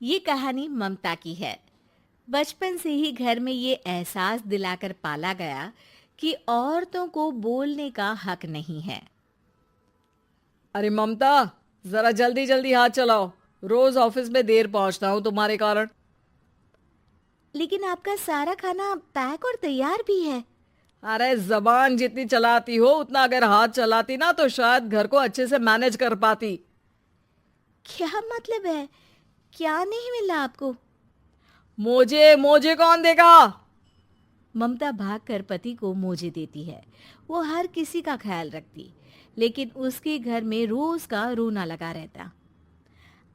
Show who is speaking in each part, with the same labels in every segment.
Speaker 1: ये कहानी ममता की है। बचपन से ही घर में ये एहसास दिलाकर पाला गया कि औरतों को बोलने का हक नहीं है।
Speaker 2: अरे ममता, जरा जल्दी जल्दी हाथ चलाओ। रोज ऑफिस में देर पहुंचता हूँ तुम्हारे कारण।
Speaker 1: लेकिन आपका सारा खाना पैक और तैयार भी है।
Speaker 2: अरे जबान जितनी चलाती हो उतना अगर हाथ चलाती ना तो शायद घर को अच्छे से मैनेज कर पाती।
Speaker 1: क्या मतलब है? क्या नहीं मिला आपको?
Speaker 2: मुझे मुझे कौन देगा?
Speaker 1: ममता भागकर पति को मोजे देती है। वो हर किसी का ख्याल रखती, लेकिन उसके घर में रोज का रोना लगा रहता।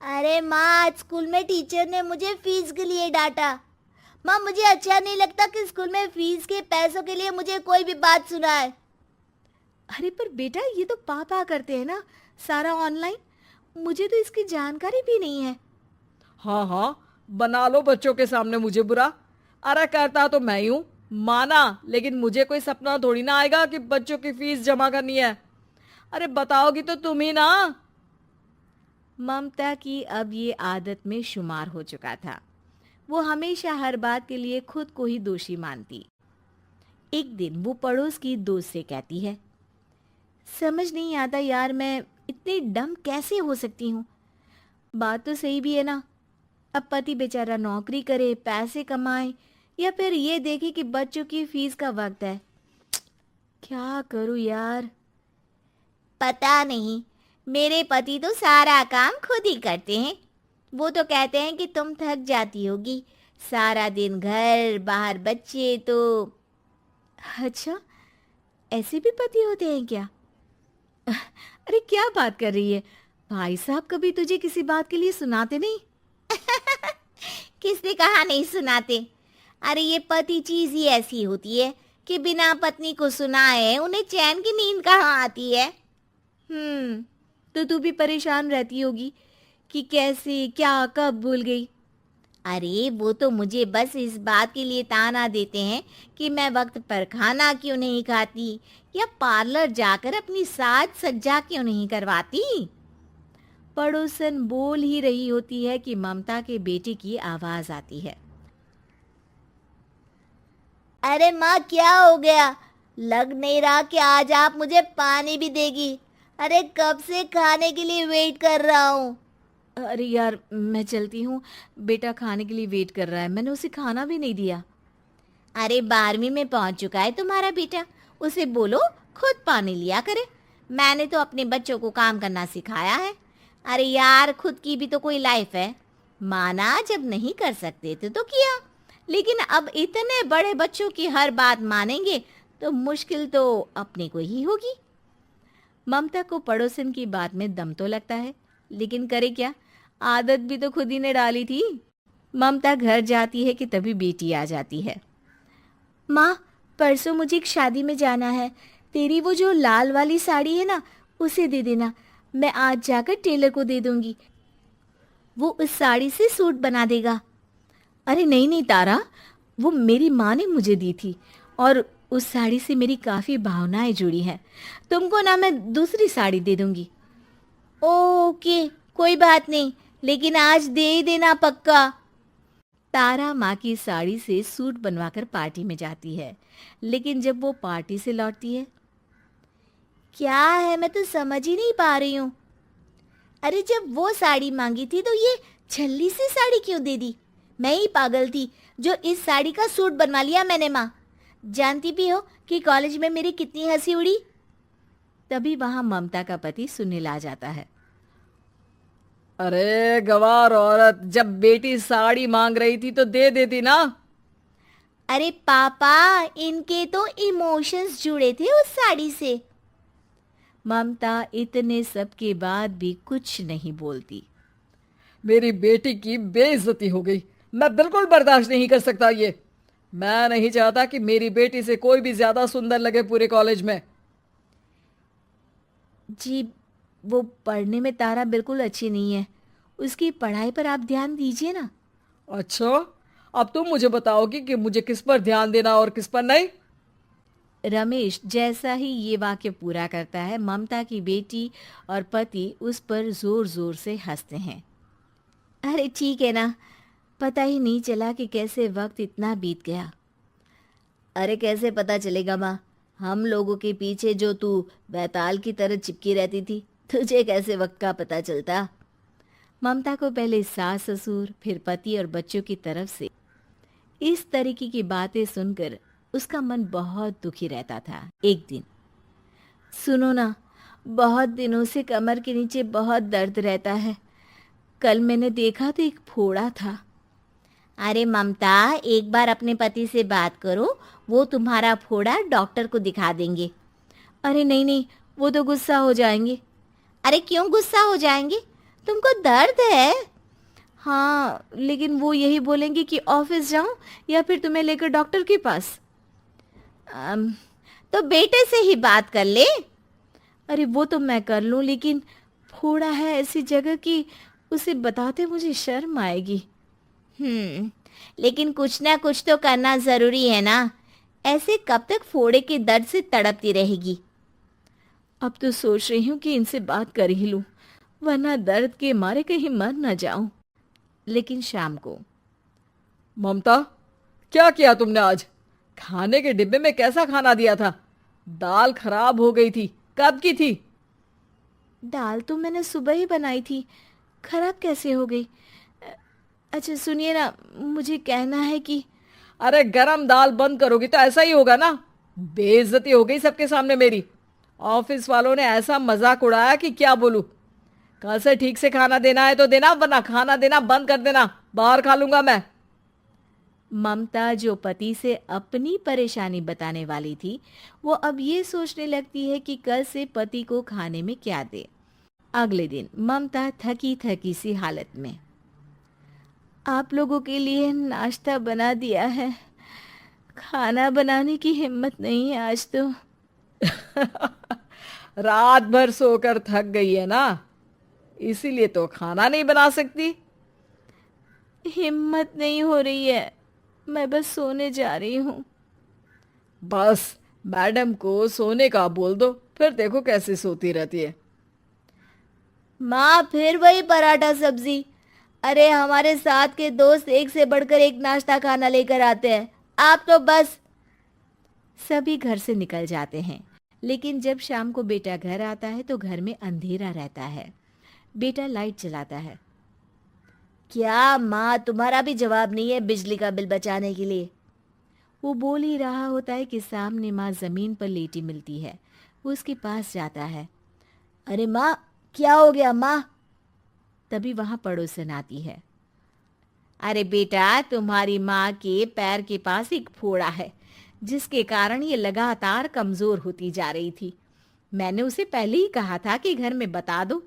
Speaker 3: अरे माँ, आज स्कूल में टीचर ने मुझे फीस के लिए डांटा। माँ, मुझे अच्छा नहीं लगता कि स्कूल में फीस के पैसों के लिए मुझे कोई भी बात सुनाए।
Speaker 1: अरे पर बेटा, ये तो पापा करते हैं ना, सारा ऑनलाइन। मुझे तो इसकी जानकारी भी नहीं है।
Speaker 2: हाँ हाँ, बना लो बच्चों के सामने मुझे बुरा। अरे करता तो मैं ही हूँ, माना, लेकिन मुझे कोई सपना थोड़ी ना आएगा कि बच्चों की फीस जमा करनी है। अरे बताओगी तो तुम ही ना।
Speaker 1: ममता की अब ये आदत में शुमार हो चुका था। वो हमेशा हर बात के लिए खुद को ही दोषी मानती। एक दिन वो पड़ोस की दोस्त से कहती है, समझ नहीं आता यार, मैं इतनी डम कैसे हो सकती हूँ। बात तो सही भी है ना। अब पति बेचारा नौकरी करे, पैसे कमाए, या फिर ये देखे कि बच्चों की फीस का वक्त है। क्या करूँ यार।
Speaker 3: पता नहीं, मेरे पति तो सारा काम खुद ही करते हैं। वो तो कहते हैं कि तुम थक जाती होगी, सारा दिन घर बाहर बच्चे तो।
Speaker 1: अच्छा, ऐसे भी पति होते हैं क्या? अरे क्या बात कर रही है? भाई साहब कभी तुझे किसी बात के लिए सुनाते नहीं?
Speaker 3: किसने कहा नहीं सुनाते? अरे ये पति चीज ही ऐसी होती है कि बिना पत्नी को सुनाए उन्हें चैन की नींद कहाँ आती है।
Speaker 1: तो तू भी परेशान रहती होगी कि कैसे, क्या, कब भूल गई।
Speaker 3: अरे वो तो मुझे बस इस बात के लिए ताना देते हैं कि मैं वक्त पर खाना क्यों नहीं खाती या पार्लर जाकर अपनी साज सज्जा क्यों नहीं करवाती।
Speaker 1: पड़ोसन बोल ही रही होती है कि ममता के बेटे की आवाज आती है।
Speaker 3: अरे माँ, क्या हो गया? लग नहीं रहा कि आज आप मुझे पानी भी देगी। अरे कब से खाने के लिए वेट कर रहा हूँ।
Speaker 1: अरे यार, मैं चलती हूँ। बेटा खाने के लिए वेट कर रहा है, मैंने उसे खाना भी नहीं दिया।
Speaker 3: अरे 12वीं में पहुंच चुका है तुम्हारा बेटा, उसे बोलो खुद पानी लिया करे। मैंने तो अपने बच्चों को काम करना सिखाया है। अरे यार, खुद की भी तो कोई लाइफ है। माना जब नहीं कर सकते थे तो किया, लेकिन अब इतने बड़े बच्चों की हर बात मानेंगे तो मुश्किल तो अपने को ही होगी।
Speaker 1: ममता को पड़ोसन की बात में दम तो लगता है, लेकिन करे क्या, आदत भी तो खुद ही ने डाली थी। ममता घर जाती है कि तभी बेटी आ जाती है। माँ, परसों मुझे एक शादी में जाना है। तेरी वो जो लाल वाली साड़ी है ना, उसे दे देना। मैं आज जाकर टेलर को दे दूंगी, वो उस साड़ी से सूट बना देगा। अरे नहीं नहीं तारा, वो मेरी माँ ने मुझे दी थी और उस साड़ी से मेरी काफ़ी भावनाएं जुड़ी हैं। तुमको ना मैं दूसरी साड़ी दे दूंगी।
Speaker 3: ओके, कोई बात नहीं, लेकिन आज दे ही देना पक्का।
Speaker 1: तारा माँ की साड़ी से सूट बनवाकर पार्टी में जाती है, लेकिन जब वो पार्टी से लौटती है,
Speaker 3: क्या है, मैं तो समझ ही नहीं पा रही हूँ। अरे जब वो साड़ी मांगी थी तो ये छल्ली सी साड़ी क्यों दे दी? मैं ही पागल थी जो इस साड़ी का सूट बनवा लिया मैंने। माँ, जानती भी हो कि कॉलेज में मेरी कितनी हंसी उड़ी।
Speaker 1: तभी वहां ममता का पति सुनील आ जाता है।
Speaker 2: अरे गवार औरत, जब बेटी साड़ी मांग रही थी तो दे देती ना।
Speaker 3: अरे पापा, इनके तो इमोशंस जुड़े थे उस साड़ी से।
Speaker 1: ममता इतने सब के बाद भी कुछ नहीं बोलती।
Speaker 2: मेरी बेटी की बेइज्जती हो गई। मैं बिल्कुल बर्दाश्त नहीं कर सकता ये। मैं नहीं चाहता कि मेरी बेटी से कोई भी ज्यादा सुंदर लगे पूरे कॉलेज में।
Speaker 1: जी, वो पढ़ने में तारा बिल्कुल अच्छी नहीं है, उसकी पढ़ाई पर आप ध्यान दीजिए ना।
Speaker 2: अच्छा, अब तुम मुझे बताओगी कि मुझे किस पर ध्यान देना और किस पर नहीं।
Speaker 1: रमेश जैसा ही ये वाक्य पूरा करता है, ममता की बेटी और पति उस पर जोर जोर से हंसते हैं। अरे ठीक है ना, पता ही नहीं चला कि कैसे वक्त इतना बीत गया।
Speaker 3: अरे कैसे पता चलेगा माँ, हम लोगों के पीछे जो तू बैताल की तरह चिपकी रहती थी, तुझे कैसे वक्त का पता चलता।
Speaker 1: ममता को पहले सास ससुर फिर पति और बच्चों की तरफ से इस तरीके की बातें सुनकर उसका मन बहुत दुखी रहता था। एक दिन, सुनो ना, बहुत दिनों से कमर के नीचे बहुत दर्द रहता है। कल मैंने देखा तो एक फोड़ा था।
Speaker 3: अरे ममता, एक बार अपने पति से बात करो, वो तुम्हारा फोड़ा डॉक्टर को दिखा देंगे।
Speaker 1: अरे नहीं नहीं, वो तो गुस्सा हो जाएंगे।
Speaker 3: अरे क्यों गुस्सा हो जाएंगे, तुमको दर्द है।
Speaker 1: हाँ, लेकिन वो यही बोलेंगे कि ऑफिस जाऊं या फिर तुम्हें लेकर डॉक्टर के पास।
Speaker 3: तो बेटे से ही बात कर ले।
Speaker 1: अरे वो तो मैं कर लूं, लेकिन फोड़ा है ऐसी जगह कि उसे बताते मुझे शर्म आएगी।
Speaker 3: लेकिन कुछ ना कुछ तो करना जरूरी है ना, ऐसे कब तक फोड़े के दर्द से तड़पती रहेगी।
Speaker 1: अब तो सोच रही हूँ कि इनसे बात कर ही लूं, वरना दर्द के मारे कहीं मर न जाऊं। लेकिन शाम को,
Speaker 2: ममता, क्या किया तुमने आज? खाने के डिब्बे में कैसा खाना दिया था? दाल खराब हो गई थी। कब की थी?
Speaker 1: दाल तो मैंने सुबह ही बनाई थी, खराब कैसे हो गई? अच्छा सुनिए ना, मुझे कहना है कि
Speaker 2: अरे गरम दाल बंद करोगी तो ऐसा ही होगा ना। बेइज्जती हो गई सबके सामने मेरी। ऑफिस वालों ने ऐसा मजाक उड़ाया कि क्या बोलूं। कल से ठीक से खाना देना है तो देना, वरना खाना देना बंद कर देना, बाहर खा लूंगा मैं।
Speaker 1: ममता, जो पति से अपनी परेशानी बताने वाली थी, वो अब ये सोचने लगती है कि कल से पति को खाने में क्या दे। अगले दिन ममता थकी थकी सी हालत में, आप लोगों के लिए नाश्ता बना दिया है, खाना बनाने की हिम्मत नहीं है आज तो।
Speaker 2: रात भर सोकर थक गई है ना, इसीलिए तो खाना नहीं बना सकती।
Speaker 1: हिम्मत नहीं हो रही है, मैं बस सोने जा रही हूँ।
Speaker 2: बस मैडम को सोने का बोल दो, फिर देखो कैसे सोती रहती है।
Speaker 3: माँ, फिर वही पराठा सब्जी। अरे हमारे साथ के दोस्त एक से बढ़कर एक नाश्ता खाना लेकर आते हैं, आप तो बस।
Speaker 1: सभी घर से निकल जाते हैं, लेकिन जब शाम को बेटा घर आता है तो घर में अंधेरा रहता है। बेटा लाइट जलाता है।
Speaker 3: क्या माँ, तुम्हारा भी जवाब नहीं है बिजली का बिल बचाने के लिए?
Speaker 1: वो बोल ही रहा होता है कि सामने माँ जमीन पर लेटी मिलती है। वो उसके पास जाता है।
Speaker 3: अरे माँ, क्या हो गया माँ?
Speaker 1: तभी वहां पड़ोसन आती है।
Speaker 3: अरे बेटा, तुम्हारी माँ के पैर के पास एक फोड़ा है,
Speaker 1: जिसके कारण ये लगातार कमजोर होती जा रही थी। मैंने उसे पहले ही कहा था कि घर में बता दो,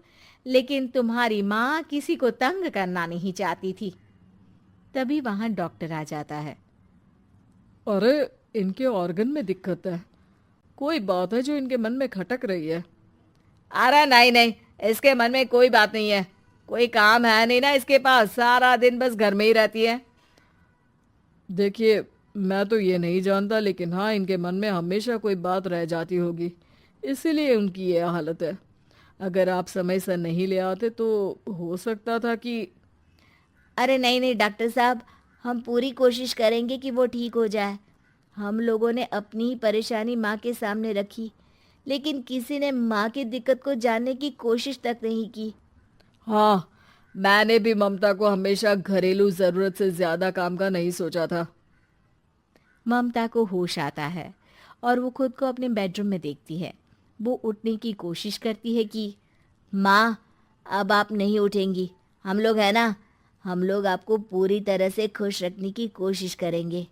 Speaker 1: लेकिन तुम्हारी माँ किसी को तंग करना नहीं चाहती थी। तभी वहां डॉक्टर आ जाता है।
Speaker 2: अरे इनके ऑर्गन में दिक्कत है, कोई बात है जो इनके मन में खटक रही है। अरे नहीं नहीं, इसके मन में कोई बात नहीं है, कोई काम है नहीं ना इसके पास, सारा दिन बस घर में ही रहती है। देखिए, मैं तो ये नहीं जानता, लेकिन हाँ, इनके मन में हमेशा कोई बात रह जाती होगी, इसीलिए उनकी ये हालत है। अगर आप समय से नहीं ले आते तो हो सकता था कि।
Speaker 3: अरे नहीं नहीं डॉक्टर साहब, हम पूरी कोशिश करेंगे कि वो ठीक हो जाए। हम लोगों ने अपनी ही परेशानी माँ के सामने रखी, लेकिन किसी ने माँ की दिक्कत को जानने की कोशिश तक नहीं की।
Speaker 2: हाँ, मैंने भी ममता को हमेशा घरेलू जरूरत से ज्यादा काम का नहीं सोचा था।
Speaker 1: ममता को होश आता है और वो खुद को अपने बेडरूम में देखती है। वो उठने की कोशिश करती है कि
Speaker 3: माँ, अब आप नहीं उठेंगी, हम लोग है ना, हम लोग आपको पूरी तरह से खुश रखने की कोशिश करेंगे।